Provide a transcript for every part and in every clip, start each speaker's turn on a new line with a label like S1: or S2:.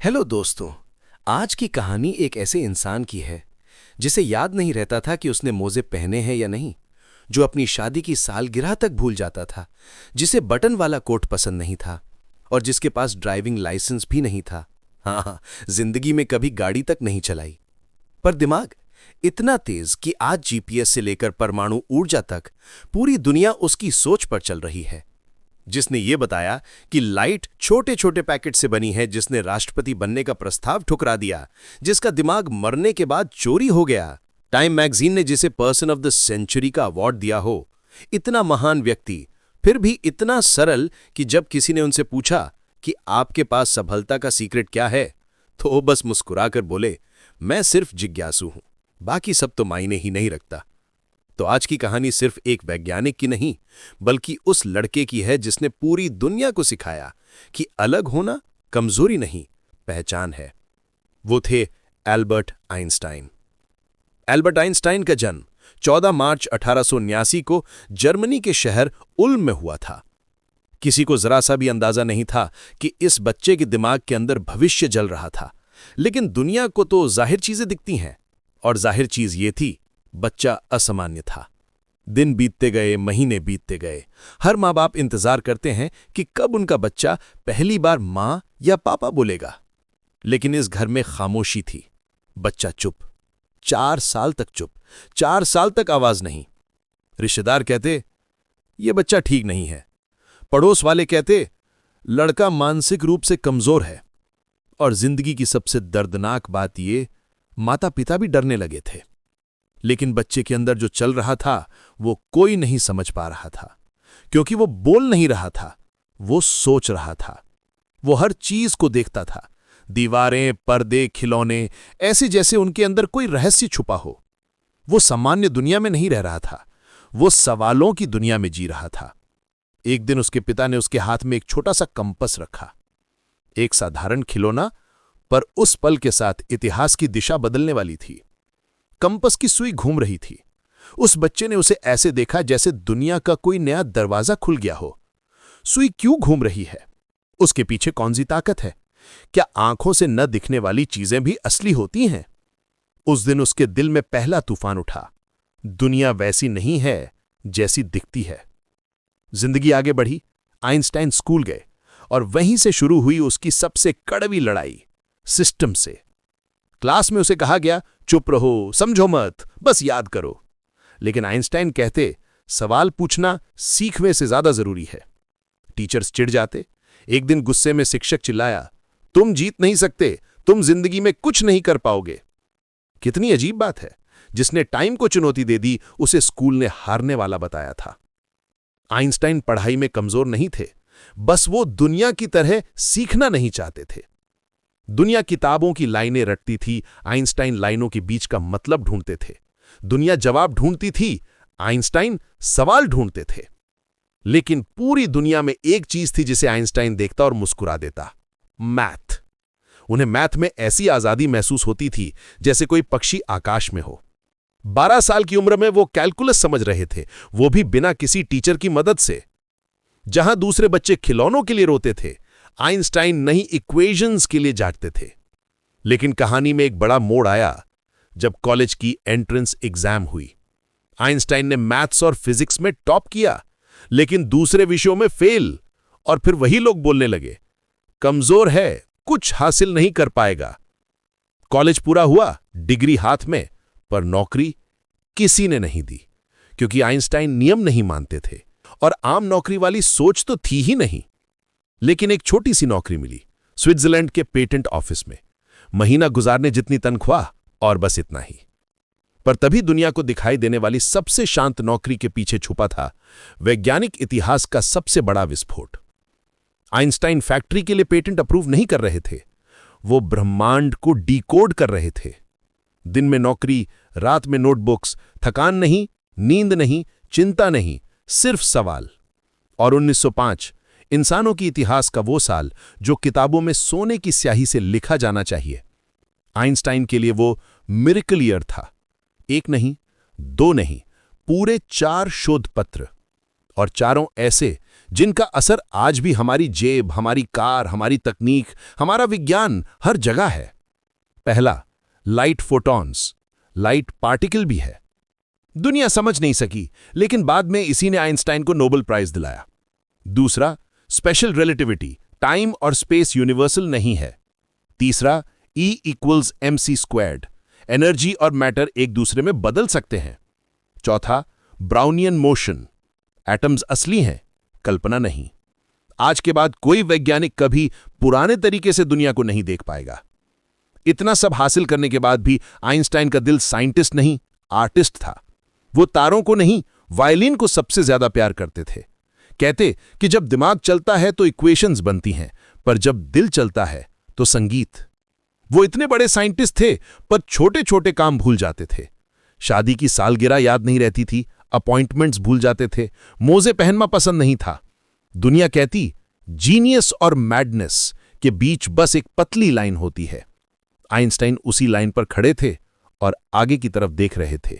S1: Hello दोस्तों। आज की कहानी एक ऐसे इंसान की है जिसे याद नहीं रहता था कि उसने मोजे पहने हैं या नहीं, जो अपनी शादी की सालगिरह तक भूल जाता था, जिसे बटन वाला कोट पसंद नहीं था और जिसके पास ड्राइविंग लाइसेंस भी नहीं था। हाँ, जिंदगी में कभी गाड़ी तक नहीं चलाई, पर दिमाग इतना तेज कि आज जीपीएस से लेकर परमाणु ऊर्जा तक पूरी दुनिया उसकी सोच पर चल रही है। जिसने ये बताया कि लाइट छोटे छोटे पैकेट से बनी है, जिसने राष्ट्रपति बनने का प्रस्ताव ठुकरा दिया, जिसका दिमाग मरने के बाद चोरी हो गया, टाइम मैगजीन ने जिसे पर्सन ऑफ द सेंचुरी का अवार्ड दिया हो। इतना महान व्यक्ति, फिर भी इतना सरल कि जब किसी ने उनसे पूछा कि आपके पास सफलता का सीक्रेट क्या है, तो वो बस मुस्कुराकर बोले, मैं सिर्फ जिज्ञासु हूं, बाकी सब तो मायने ही नहीं रखता। तो आज की कहानी सिर्फ एक वैज्ञानिक की नहीं, बल्कि उस लड़के की है जिसने पूरी दुनिया को सिखाया कि अलग होना कमजोरी नहीं, पहचान है। वो थे एल्बर्ट आइंस्टाइन। एल्बर्ट आइंस्टाइन का जन्म 14 मार्च 1879 को जर्मनी के शहर उल्म में हुआ था। किसी को जरा सा भी अंदाजा नहीं था कि इस बच्चे के दिमाग के अंदर भविष्य जल रहा था। लेकिन दुनिया को तो जाहिर चीजें दिखती हैं, और जाहिर चीज ये थी, बच्चा असामान्य था। दिन बीतते गए, महीने बीतते गए। हर माँ बाप इंतजार करते हैं कि कब उनका बच्चा पहली बार माँ या पापा बोलेगा। लेकिन इस घर में खामोशी थी। बच्चा चुप, 4 साल तक चुप, 4 साल तक आवाज नहीं। रिश्तेदार कहते, ये बच्चा ठीक नहीं है। पड़ोस वाले कहते, लड़का मानसिक रूप से कमजोर है। और जिंदगी की सबसे दर्दनाक बात ये, माता पिता भी डरने लगे थे। लेकिन बच्चे के अंदर जो चल रहा था वो कोई नहीं समझ पा रहा था, क्योंकि वो बोल नहीं रहा था, वो सोच रहा था। वो हर चीज को देखता था, दीवारें, पर्दे, खिलौने, ऐसे जैसे उनके अंदर कोई रहस्य छुपा हो। वो सामान्य दुनिया में नहीं रह रहा था, वो सवालों की दुनिया में जी रहा था। एक दिन उसके पिता ने उसके हाथ में एक छोटा सा कंपस रखा। एक साधारण खिलौना, पर उस पल के साथ इतिहास की दिशा बदलने वाली थी। कंपस की सुई घूम रही थी। उस बच्चे ने उसे ऐसे देखा जैसे दुनिया का कोई नया दरवाजा खुल गया हो। सुई क्यों घूम रही है? उसके पीछे कौन सी ताकत है? क्या आंखों से न दिखने वाली चीजें भी असली होती हैं? उस दिन उसके दिल में पहला तूफान उठा। दुनिया वैसी नहीं है जैसी दिखती है। जिंदगी आगे बढ़ी। आइंस्टाइन स्कूल गए और वहीं से शुरू हुई उसकी सबसे कड़वी लड़ाई, सिस्टम से। क्लास में उसे कहा गया, चुप रहो, समझो मत, बस याद करो। लेकिन आइंस्टाइन कहते, सवाल पूछना सीखने से ज्यादा जरूरी है। टीचर्स चिढ़ जाते। एक दिन गुस्से में शिक्षक चिल्लाया, तुम जीत नहीं सकते, तुम जिंदगी में कुछ नहीं कर पाओगे। कितनी अजीब बात है। जिसने टाइम को चुनौती दे दी, उसे स्कूल ने हारने वाला बताया था। आइंस्टाइन पढ़ाई में कमजोर नहीं थे, बस वो दुनिया की तरह सीखना नहीं चाहते थे। दुनिया किताबों की लाइनें रटती थी, आइंस्टाइन लाइनों के बीच का मतलब ढूंढते थे। दुनिया जवाब ढूंढती थी, आइंस्टाइन सवाल ढूंढते थे। लेकिन पूरी दुनिया में एक चीज थी जिसे आइंस्टाइन देखता और मुस्कुरा देता, मैथ। उन्हें मैथ में ऐसी आजादी महसूस होती थी जैसे कोई पक्षी आकाश में हो। 12 साल की उम्र में वो कैलकुलस समझ रहे थे, वो भी बिना किसी टीचर की मदद से। जहां दूसरे बच्चे खिलौनों के लिए रोते थे, आइंस्टाइन नई इक्वेशंस के लिए जागते थे। लेकिन कहानी में एक बड़ा मोड़ आया जब कॉलेज की एंट्रेंस एग्जाम हुई। आइंस्टाइन ने मैथ्स और फिजिक्स में टॉप किया, लेकिन दूसरे विषयों में फेल। और फिर वही लोग बोलने लगे, कमजोर है, कुछ हासिल नहीं कर पाएगा। कॉलेज पूरा हुआ, डिग्री हाथ में, पर नौकरी किसी ने नहीं दी, क्योंकि आइंस्टाइन नियम नहीं मानते थे और आम नौकरी वाली सोच तो थी ही नहीं। लेकिन एक छोटी सी नौकरी मिली, स्विट्जरलैंड के पेटेंट ऑफिस में। महीना गुजारने जितनी तनख्वाह, और बस इतना ही। पर तभी दुनिया को दिखाई देने वाली सबसे शांत नौकरी के पीछे छुपा था वैज्ञानिक इतिहास का सबसे बड़ा विस्फोट। आइंस्टाइन फैक्ट्री के लिए पेटेंट अप्रूव नहीं कर रहे थे, वो ब्रह्मांड को डिकोड कर रहे थे। दिन में नौकरी, रात में नोटबुक्स, थकान नहीं, नींद नहीं, चिंता नहीं, सिर्फ सवाल। और 1905, इंसानों की इतिहास का वो साल जो किताबों में सोने की स्याही से लिखा जाना चाहिए। आइंस्टाइन के लिए वो मिरेकल ईयर था। एक नहीं, दो नहीं, पूरे 4 शोध पत्र, और चारों ऐसे
S2: जिनका असर आज भी हमारी जेब, हमारी कार, हमारी तकनीक, हमारा विज्ञान हर जगह है। पहला, लाइट फोटॉन्स, लाइट पार्टिकल भी है। दुनिया समझ नहीं सकी, लेकिन बाद में इसी ने आइंस्टाइन को नोबेल प्राइज दिलाया। दूसरा, स्पेशल रिलेटिविटी, टाइम और स्पेस यूनिवर्सल नहीं है। तीसरा, E=mc², एनर्जी और मैटर एक दूसरे में बदल सकते हैं। चौथा, ब्राउनियन मोशन, एटम्स असली हैं, कल्पना नहीं। आज के बाद कोई वैज्ञानिक कभी पुराने तरीके से दुनिया को नहीं देख पाएगा। इतना सब हासिल करने के बाद भी आइंस्टाइन का दिल साइंटिस्ट नहीं, आर्टिस्ट था। वो तारों को नहीं, वायलिन को सबसे ज्यादा प्यार करते थे। कहते कि जब दिमाग चलता है तो इक्वेशंस बनती हैं, पर जब दिल चलता है तो संगीत। वो इतने बड़े साइंटिस्ट थे, पर छोटे छोटे काम भूल जाते थे। शादी की सालगिरह याद नहीं रहती थी, अपॉइंटमेंट्स भूल जाते थे, मोजे पहनना पसंद नहीं था। दुनिया कहती जीनियस और मैडनेस के बीच बस एक पतली लाइन होती है। आइंस्टाइन उसी लाइन पर खड़े थे और आगे की तरफ देख रहे थे।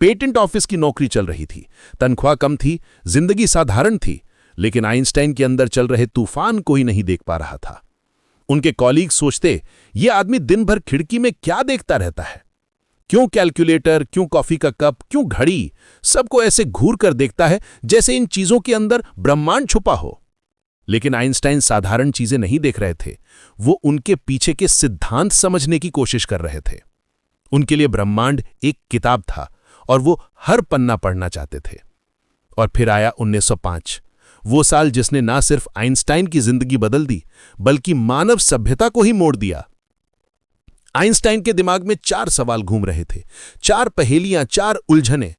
S2: पेटेंट ऑफिस की नौकरी चल रही थी, तनख्वाह कम थी, जिंदगी साधारण थी, लेकिन आइंस्टाइन के अंदर चल रहे तूफान को ही नहीं देख पा रहा था। उनके कॉलीग सोचते, ये आदमी दिन भर खिड़की में क्या देखता रहता है? क्यों कैलकुलेटर, क्यों कॉफी का कप, क्यों घड़ी? सबको ऐसे घूर कर देखता है जैसे इन चीजों के अंदर ब्रह्मांड छुपा हो। लेकिन आइंस्टाइन साधारण चीजें नहीं देख रहे थे, वो उनके पीछे के सिद्धांत समझने की कोशिश कर रहे थे। उनके लिए ब्रह्मांड एक किताब था और वो हर पन्ना पढ़ना चाहते थे। और फिर आया 1905, वो साल जिसने ना सिर्फ आइंस्टाइन की जिंदगी बदल दी, बल्कि मानव सभ्यता को ही मोड़ दिया। आइंस्टाइन के दिमाग में 4 सवाल घूम रहे थे, 4 पहेलियां, 4 उलझनें,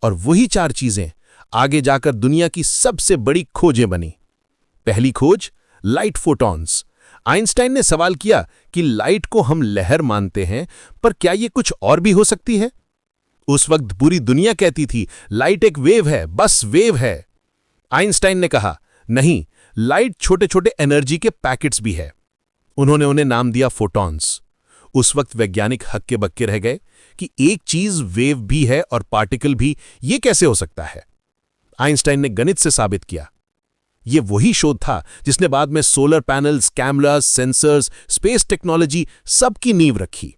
S2: और वही 4 चीजें आगे जाकर दुनिया की सबसे बड़ी खोजें बनी। पहली खोज, लाइट फोटॉन्स। आइंस्टाइन ने सवाल किया कि लाइट को हम लहर मानते हैं, पर क्या यह कुछ और भी हो सकती है? उस वक्त पूरी दुनिया कहती थी लाइट एक वेव है, बस वेव है। आइंस्टाइन ने कहा नहीं, लाइट छोटे छोटे एनर्जी के पैकेट्स भी है। उन्होंने उन्हें नाम दिया फोटॉन्स। उस वक्त वैज्ञानिक हक्के बक्के रह गए कि एक चीज वेव भी है और पार्टिकल भी, ये कैसे हो सकता है? आइंस्टाइन ने गणित से साबित किया। यह वही शोध था जिसने बाद में solar panels, cameras, sensors, space technology सबकी नींव रखी।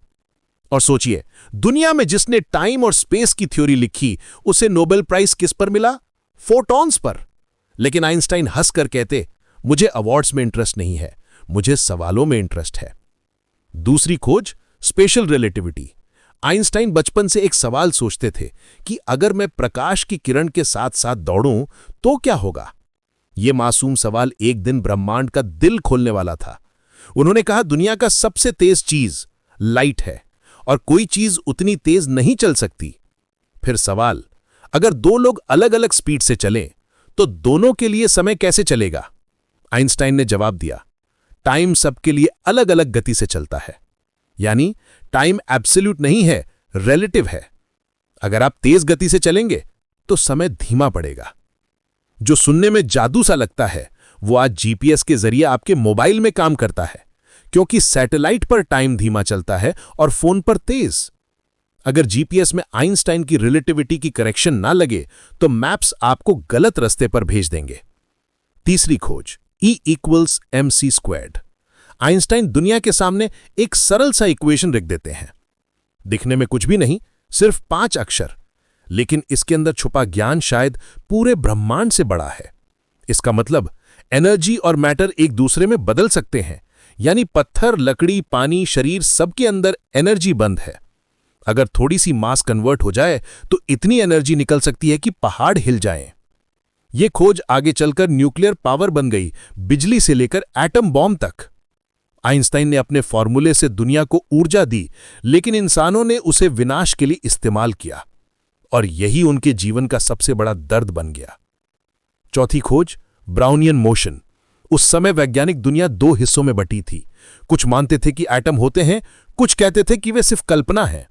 S2: और सोचिए, दुनिया में जिसने टाइम और स्पेस की थ्योरी लिखी, उसे नोबेल प्राइज किस पर मिला? Photons per. लेकिन आइंस्टाइन हंसकर कहते, मुझे अवार्ड्स में इंटरेस्ट नहीं है, मुझे सवालों में इंटरेस्ट है। दूसरी खोज, स्पेशल रिलेटिविटी। आइंस्टाइन बचपन से एक सवाल सोचते थे कि अगर मैं प्रकाश की किरण के साथ साथ दौड़ूं तो क्या होगा? यह मासूम सवाल एक दिन ब्रह्मांड का दिल खोलने वाला था। उन्होंने कहा दुनिया का सबसे तेज चीज लाइट है और कोई चीज उतनी तेज नहीं चल सकती। फिर सवाल, अगर 2 लोग अलग अलग स्पीड से चलें तो दोनों के लिए समय कैसे चलेगा? आइंस्टाइन ने जवाब दिया, टाइम सबके लिए अलग अलग गति से चलता है। यानी टाइम एब्सोल्यूट नहीं है, रिलेटिव है। अगर आप तेज गति से चलेंगे तो समय धीमा पड़ेगा। जो सुनने में जादू सा लगता है, वो आज जीपीएस के जरिए आपके मोबाइल में काम करता है, क्योंकि सैटेलाइट पर टाइम धीमा चलता है और फोन पर तेज। अगर जीपीएस में आइंस्टाइन की रिलेटिविटी की करेक्शन ना लगे तो मैप्स आपको गलत रास्ते पर भेज देंगे। तीसरी खोज, E=mc²। आइंस्टाइन दुनिया के सामने एक सरल सा इक्वेशन रख देते हैं। दिखने में कुछ भी नहीं, सिर्फ 5 अक्षर, लेकिन इसके अंदर छुपा ज्ञान शायद पूरे ब्रह्मांड से बड़ा है। इसका मतलब एनर्जी और मैटर एक दूसरे में बदल सकते हैं। यानी पत्थर, लकड़ी, पानी, शरीर, सबके अंदर एनर्जी बंद है। अगर थोड़ी सी मास कन्वर्ट हो जाए तो इतनी एनर्जी निकल सकती है कि पहाड़ हिल जाएं। यह खोज आगे चलकर न्यूक्लियर पावर बन गई, बिजली से लेकर एटम बॉम्ब तक। आइंस्टाइन ने अपने फॉर्मूले से दुनिया को ऊर्जा दी, लेकिन इंसानों ने उसे विनाश के लिए इस्तेमाल किया, और यही उनके जीवन का सबसे बड़ा दर्द बन गया। चौथी खोज, ब्राउनियन मोशन। उस समय वैज्ञानिक दुनिया 2 हिस्सों में बटी थी। कुछ मानते थे कि एटम होते हैं, कुछ कहते थे कि वे सिर्फ कल्पना है।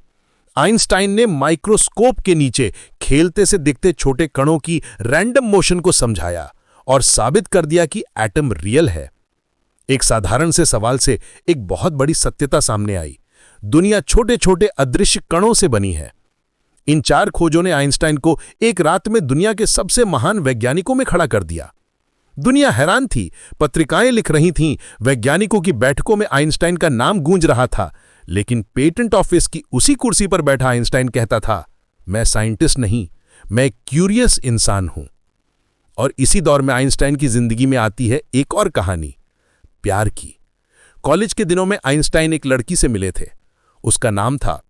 S2: आइंस्टाइन ने माइक्रोस्कोप के नीचे खेलते से दिखते छोटे कणों की रैंडम मोशन को समझाया और साबित कर दिया कि एटम रियल है। एक साधारण से सवाल से एक बहुत बड़ी सत्यता सामने आई। दुनिया छोटे छोटे अदृश्य कणों से बनी है। इन 4 खोजों ने आइंस्टाइन को एक रात में दुनिया के सबसे महान वैज्ञानिकों में खड़ा कर दिया। दुनिया हैरान थी, पत्रिकाएं लिख रही थीं, वैज्ञानिकों की बैठकों में आइंस्टाइन का नाम गूंज रहा था। लेकिन पेटेंट ऑफिस की उसी कुर्सी पर बैठा आइंस्टाइन कहता था, मैं साइंटिस्ट नहीं, मैं एक क्यूरियस इंसान हूं। और इसी दौर में आइंस्टाइन की जिंदगी में आती है एक और कहानी, प्यार की। कॉलेज के दिनों में आइंस्टाइन एक लड़की से मिले थे। उसका नाम था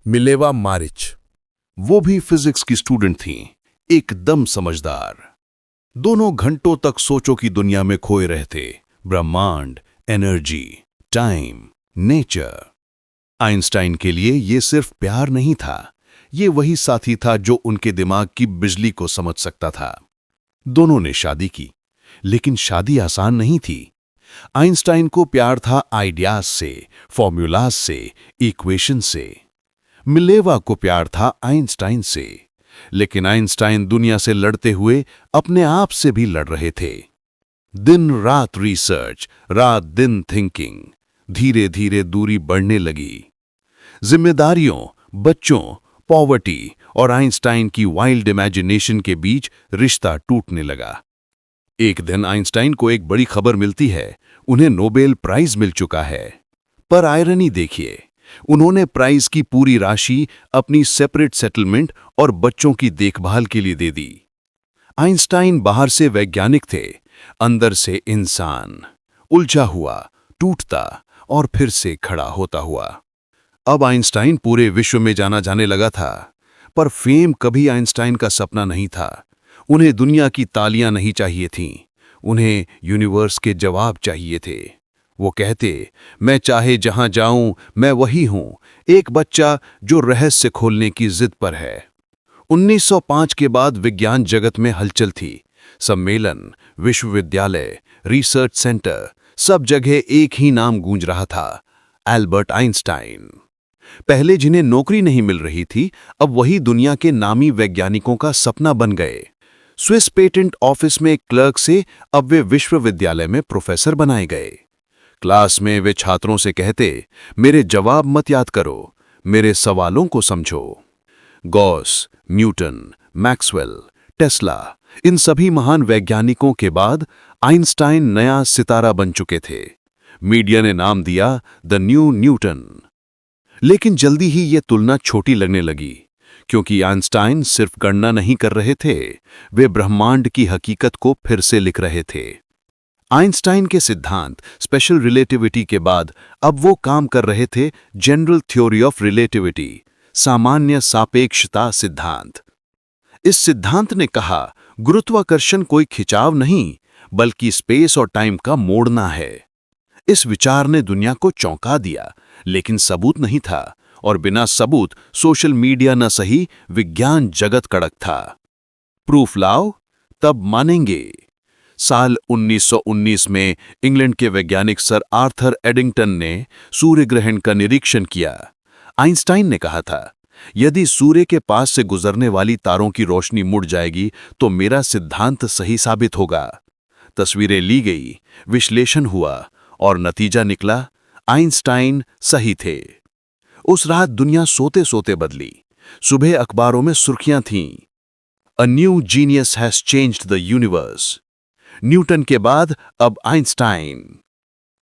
S2: मिलेवा मारिच।
S3: वो भी फिजिक्स की स्टूडेंट थीं, एकदम समझदार। दोनों घंटों तक सोचों की दुनिया में खोए रहते, ब्रह्मांड, एनर्जी, टाइम, नेचर। आइंस्टाइन के लिए ये सिर्फ प्यार नहीं था, ये वही साथी था जो उनके दिमाग की बिजली को समझ सकता था। दोनों ने शादी की, लेकिन शादी आसान नहीं थी। आइंस्टाइन को प्यार था आइडियाज से, फॉर्मूलाज से, इक्वेशन से। मिलेवा को प्यार था आइंस्टाइन से, लेकिन आइंस्टाइन दुनिया से लड़ते हुए अपने आप से भी लड़ रहे थे। दिन रात रिसर्च, रात दिन थिंकिंग। धीरे धीरे दूरी बढ़ने लगी। जिम्मेदारियों, बच्चों, पॉवर्टी और आइंस्टाइन की वाइल्ड इमेजिनेशन के बीच रिश्ता टूटने लगा। एक दिन आइंस्टाइन को एक बड़ी खबर मिलती है, उन्हें नोबेल प्राइज मिल चुका है। पर आयरनी देखिए, उन्होंने प्राइज की पूरी राशि अपनी सेपरेट सेटलमेंट और बच्चों की देखभाल के लिए दे दी। आइंस्टाइन बाहर से वैज्ञानिक थे, अंदर से इंसान, उलझा हुआ, टूटता और फिर से खड़ा होता हुआ। अब आइंस्टाइन पूरे विश्व में जाना जाने लगा था, पर फेम कभी आइंस्टाइन का सपना नहीं था। उन्हें दुनिया की तालियां नहीं चाहिए थीं, उन्हें यूनिवर्स के जवाब चाहिए थे। वो कहते, मैं चाहे जहां जाऊं मैं वही हूं, एक बच्चा जो रहस्य खोलने की जिद पर है। 1905 के बाद विज्ञान जगत में हलचल थी। सम्मेलन, विश्वविद्यालय, रिसर्च सेंटर, सब जगह एक ही नाम गूंज रहा था, एल्बर्ट आइंस्टाइन। पहले जिन्हें नौकरी नहीं मिल रही थी, अब वही दुनिया के नामी वैज्ञानिकों का सपना बन गए। स्विस पेटेंट ऑफिस में एक क्लर्क से अब वे विश्वविद्यालय में प्रोफेसर बनाए गए। क्लास में वे छात्रों से कहते, मेरे जवाब मत याद करो, मेरे सवालों को समझो। गॉस, न्यूटन, मैक्सवेल, टेस्ला, इन सभी महान वैज्ञानिकों के बाद आइंस्टाइन नया सितारा बन चुके थे। मीडिया ने नाम दिया द न्यू न्यूटन। लेकिन जल्दी ही यह तुलना छोटी लगने लगी, क्योंकि आइंस्टाइन सिर्फ गणना नहीं कर रहे थे, वे ब्रह्मांड की हकीकत को फिर से लिख रहे थे। आइंस्टाइन के सिद्धांत स्पेशल रिलेटिविटी के बाद अब वो काम कर रहे थे जनरल थ्योरी ऑफ रिलेटिविटी, सामान्य सापेक्षता सिद्धांत। इस सिद्धांत ने कहा, गुरुत्वाकर्षण कोई खिंचाव नहीं, बल्कि स्पेस और टाइम का मोड़ना है। इस विचार ने दुनिया को चौंका दिया, लेकिन सबूत नहीं था, और बिना सबूत सोशल मीडिया न सही, विज्ञान जगत कड़क था। प्रूफ लाओ, तब मानेंगे। साल 1919 में इंग्लैंड के वैज्ञानिक सर आर्थर एडिंगटन ने सूर्य ग्रहण का निरीक्षण किया। आइंस्टाइन ने कहा था, यदि सूर्य के पास से गुजरने वाली तारों की रोशनी मुड़ जाएगी तो मेरा सिद्धांत सही साबित होगा। तस्वीरें ली गई, विश्लेषण हुआ और नतीजा निकला, आइंस्टाइन सही थे। उस रात दुनिया सोते सोते बदली। सुबह अखबारों में सुर्खियां थीं, a new genius has changed the universe. Newton के बाद अब आइंस्टाइन।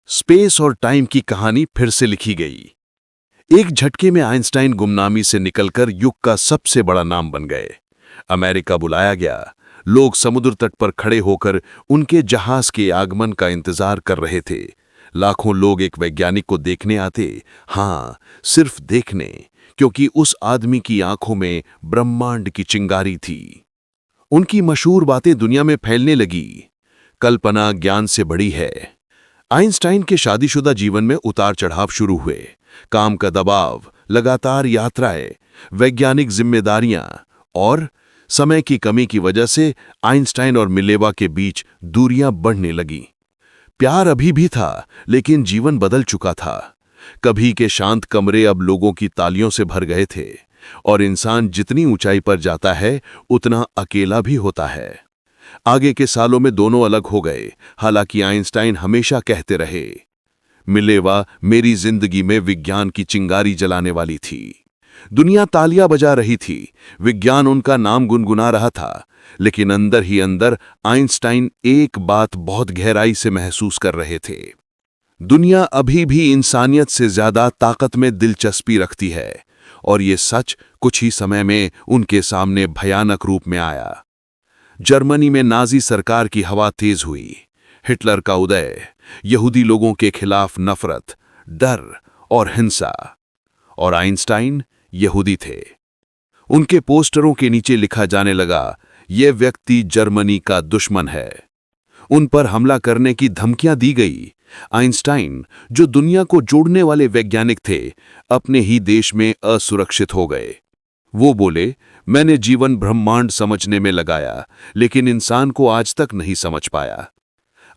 S3: स्पेस और टाइम की कहानी फिर से लिखी गई। एक झटके में आइंस्टाइन गुमनामी से निकलकर युग का सबसे बड़ा नाम बन गए। अमेरिका बुलाया गया। लोग समुद्र तट पर खड़े होकर उनके जहाज के आगमन का इंतजार कर रहे थे। लाखों लोग एक वैज्ञानिक को देखने आते, हां, सिर्फ देखने, क्योंकि उस आदमी की आंखों में ब्रह्मांड की चिंगारी थी। उनकी मशहूर बातें दुनिया में फैलने लगी। कल्पना ज्ञान से बड़ी है। आइंस्टाइन के शादीशुदा जीवन में उतार चढ़ाव शुरू हुए। काम का दबाव, लगातार यात्राएं, वैज्ञानिक जिम्मेदारियां और समय की कमी की वजह से आइंस्टाइन और मिलेवा के बीच दूरियां बढ़ने लगी। प्यार अभी भी था, लेकिन जीवन बदल चुका था। कभी के शांत कमरे अब लोगों की तालियों से भर गए थे, और इंसान जितनी ऊंचाई पर जाता है उतना अकेला भी होता है। आगे के सालों में दोनों अलग हो गए, हालांकि आइंस्टाइन हमेशा कहते रहे, मिलेवा मेरी जिंदगी में विज्ञान की चिंगारी जलाने वाली थी। दुनिया तालियां बजा रही थी, विज्ञान उनका नाम गुनगुना रहा था, लेकिन अंदर ही अंदर आइंस्टाइन एक बात बहुत गहराई से महसूस कर रहे थे। दुनिया अभी भी इंसानियत से ज्यादा ताकत में दिलचस्पी रखती है, और ये सच कुछ ही समय में उनके सामने भयानक रूप में आया। जर्मनी में नाजी सरकार की हवा तेज हुई, हिटलर का उदय, यहूदी लोगों के खिलाफ नफरत, डर और हिंसा। और आइंस्टाइन यहूदी थे। उनके पोस्टरों के नीचे लिखा जाने लगा, यह व्यक्ति जर्मनी का दुश्मन है। उन पर हमला करने की धमकियां दी गई। आइंस्टाइन, जो दुनिया को जोड़ने वाले वैज्ञानिक थे, अपने ही देश में असुरक्षित हो गए। वो बोले, मैंने जीवन ब्रह्मांड समझने में लगाया, लेकिन इंसान को आज तक नहीं समझ पाया।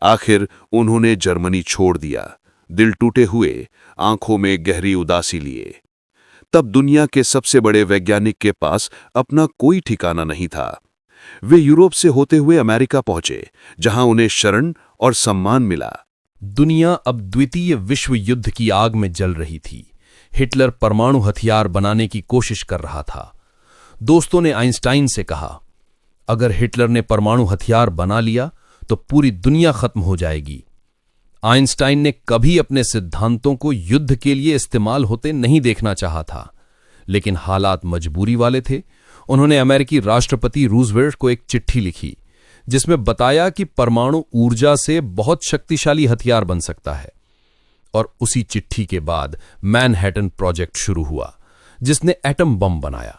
S3: आखिर उन्होंने जर्मनी छोड़ दिया, दिल टूटे हुए, आंखों में गहरी उदासी लिए। तब दुनिया के सबसे बड़े वैज्ञानिक के पास अपना कोई ठिकाना नहीं था। वे यूरोप से होते हुए अमेरिका पहुंचे, जहां उन्हें शरण और सम्मान मिला।
S1: दुनिया अब द्वितीय विश्व युद्ध की आग में जल रही थी। हिटलर परमाणु हथियार बनाने की कोशिश कर रहा था। दोस्तों ने आइंस्टाइन से कहा, अगर हिटलर ने परमाणु हथियार बना लिया तो पूरी दुनिया खत्म हो जाएगी। आइंस्टाइन ने कभी अपने सिद्धांतों को युद्ध के लिए इस्तेमाल होते नहीं देखना चाहा था, लेकिन हालात मजबूरी वाले थे। उन्होंने अमेरिकी राष्ट्रपति रूजवेल्ट को एक चिट्ठी लिखी, जिसमें बताया कि परमाणु ऊर्जा से बहुत शक्तिशाली हथियार बन सकता है। और उसी चिट्ठी के बाद मैनहट्टन प्रोजेक्ट शुरू हुआ, जिसने एटम बम बनाया।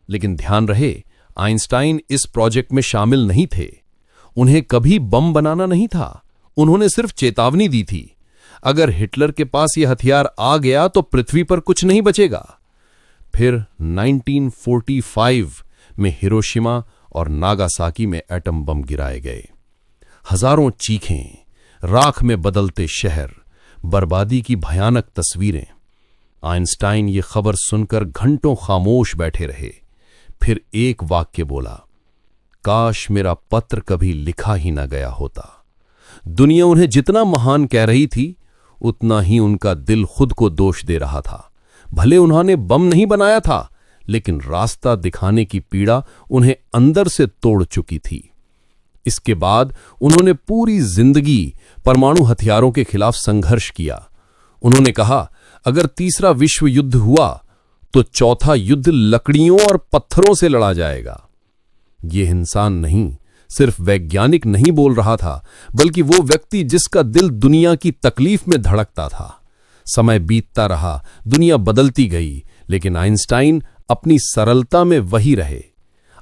S1: लेकिन ध्यान रहे, आइंस्टाइन इस प्रोजेक्ट में शामिल नहीं थे। उन्हें कभी बम बनाना नहीं था। उन्होंने सिर्फ चेतावनी दी थी, अगर हिटलर के पास यह हथियार आ गया तो पृथ्वी पर कुछ नहीं बचेगा। फिर 1945 में हिरोशिमा और नागासाकी में एटम बम गिराए गए। हजारों चीखें, राख में बदलते शहर, बर्बादी की भयानक तस्वीरें। आइंस्टाइन ये खबर सुनकर घंटों खामोश बैठे रहे। फिर एक वाक्य बोला, काश मेरा पत्र कभी लिखा ही न गया होता। दुनिया उन्हें जितना महान कह रही थी, उतना ही उनका दिल खुद को दोष दे रहा था। भले उन्होंने बम नहीं बनाया था, लेकिन रास्ता दिखाने की पीड़ा उन्हें अंदर से तोड़ चुकी थी। इसके बाद उन्होंने पूरी जिंदगी परमाणु हथियारों के खिलाफ संघर्ष किया। उन्होंने कहा, अगर तीसरा विश्व युद्ध हुआ तो चौथा युद्ध लकड़ियों और पत्थरों से लड़ा जाएगा। यह इंसान नहीं, सिर्फ वैज्ञानिक नहीं बोल रहा था, बल्कि वो व्यक्ति जिसका दिल दुनिया की तकलीफ में धड़कता था। समय बीतता रहा, दुनिया बदलती गई, लेकिन आइंस्टाइन अपनी सरलता में वही रहे।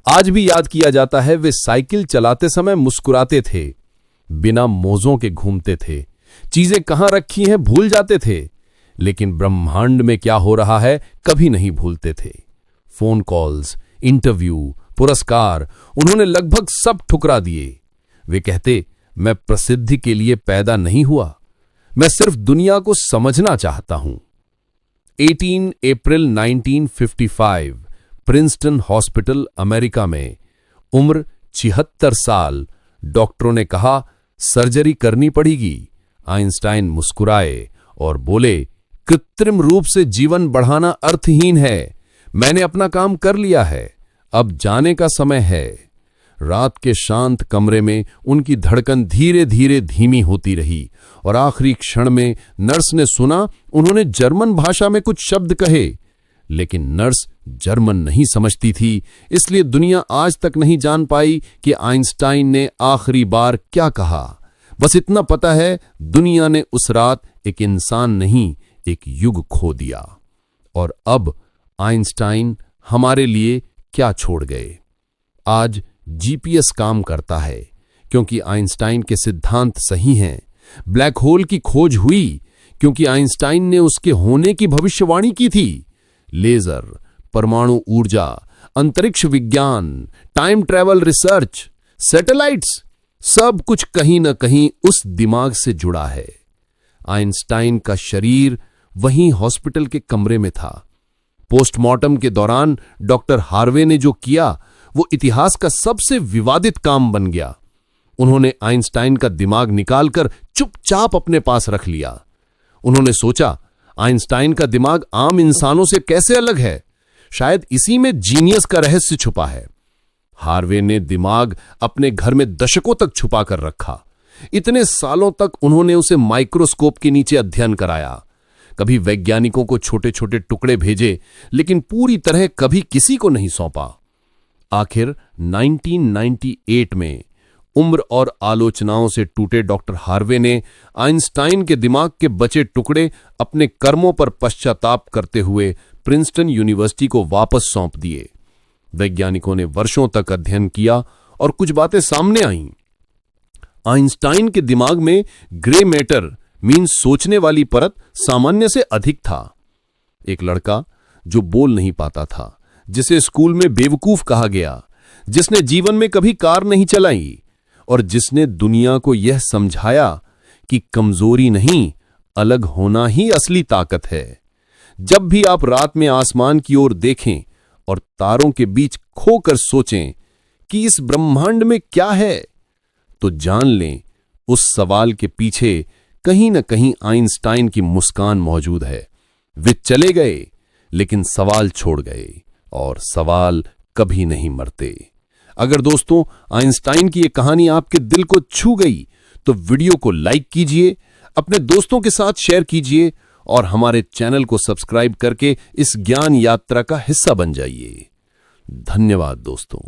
S1: आज भी याद किया जाता है, वे साइकिल चलाते समय मुस्कुराते थे, बिना मोज़ों के घूमते थे, चीजें कहां रखी हैं भूल जाते थे, लेकिन ब्रह्मांड में क्या हो रहा है कभी नहीं भूलते थे। फोन कॉल्स, इंटरव्यू, पुरस्कार, उन्होंने लगभग सब ठुकरा दिए। वे कहते, मैं प्रसिद्धि के लिए पैदा नहीं हुआ, मैं सिर्फ दुनिया को समझना चाहता हूं। 18 अप्रैल 1955 प्रिंसटन हॉस्पिटल, अमेरिका में, उम्र 76 साल। डॉक्टरों ने कहा, सर्जरी करनी पड़ेगी। आइंस्टाइन मुस्कुराए और बोले, कृत्रिम रूप से जीवन बढ़ाना अर्थहीन है। मैंने अपना काम कर लिया है, अब जाने का समय है। रात के शांत कमरे में उनकी धड़कन धीरे धीरे धीमी होती रही और आखिरी क्षण में नर्स ने सुना उन्होंने जर्मन भाषा में कुछ शब्द कहे, लेकिन नर्स जर्मन नहीं समझती थी, इसलिए दुनिया आज तक नहीं जान पाई कि आइंस्टाइन ने आखिरी बार क्या कहा। बस इतना पता है, दुनिया ने उस रात एक इंसान नहीं, एक युग खो दिया। और अब आइंस्टाइन हमारे लिए क्या छोड़ गए। आज जीपीएस काम करता है क्योंकि आइंस्टाइन के सिद्धांत सही हैं। ब्लैक होल की खोज हुई क्योंकि आइंस्टाइन ने उसके होने की भविष्यवाणी की थी। लेजर, परमाणु ऊर्जा, अंतरिक्ष विज्ञान, टाइम ट्रैवल रिसर्च, सैटेलाइट्स, सब कुछ कहीं न कहीं उस दिमाग से जुड़ा है। आइंस्टाइन का शरीर वहीं हॉस्पिटल के कमरे में था। पोस्टमार्टम के दौरान डॉक्टर हार्वे ने जो किया वो इतिहास का सबसे विवादित काम बन गया। उन्होंने आइंस्टाइन का दिमाग निकालकर चुपचाप अपने पास रख लिया। उन्होंने सोचा, आइंस्टाइन का दिमाग आम इंसानों से कैसे अलग है?
S2: शायद इसी में जीनियस का रहस्य छुपा है। हार्वे ने दिमाग अपने घर में दशकों तक छुपा कर रखा। इतने सालों तक उन्होंने उसे माइक्रोस्कोप के नीचे अध्ययन कराया, कभी वैज्ञानिकों को छोटे छोटे टुकड़े भेजे, लेकिन पूरी तरह कभी किसी को नहीं सौंपा। आखिर 1998 में उम्र और आलोचनाओं से टूटे डॉक्टर हार्वे ने आइंस्टाइन के दिमाग के बचे टुकड़े अपने कर्मों पर पश्चाताप करते हुए प्रिंसटन यूनिवर्सिटी को वापस सौंप दिए। वैज्ञानिकों ने वर्षों तक अध्ययन किया और कुछ बातें सामने आईं। आइंस्टाइन के दिमाग में ग्रे मैटर मीन्स सोचने वाली परत सामान्य से अधिक था। एक लड़का जो बोल नहीं पाता था, जिसे स्कूल में बेवकूफ कहा गया, जिसने जीवन में कभी कार नहीं चलाई और जिसने दुनिया को यह समझाया कि कमजोरी नहीं, अलग होना ही असली ताकत है। जब भी आप रात में आसमान की ओर देखें और तारों के बीच खोकर सोचें कि इस ब्रह्मांड में क्या है, तो जान लें उस सवाल के पीछे कहीं न कहीं आइंस्टाइन की मुस्कान मौजूद है। वे चले गए, लेकिन सवाल छोड़ गए, और सवाल कभी नहीं मरते। अगर दोस्तों आइंस्टाइन की यह कहानी आपके दिल को छू गई तो वीडियो को लाइक कीजिए, अपने दोस्तों के साथ शेयर कीजिए और हमारे चैनल को सब्सक्राइब करके इस ज्ञान यात्रा का हिस्सा बन जाइए। धन्यवाद दोस्तों।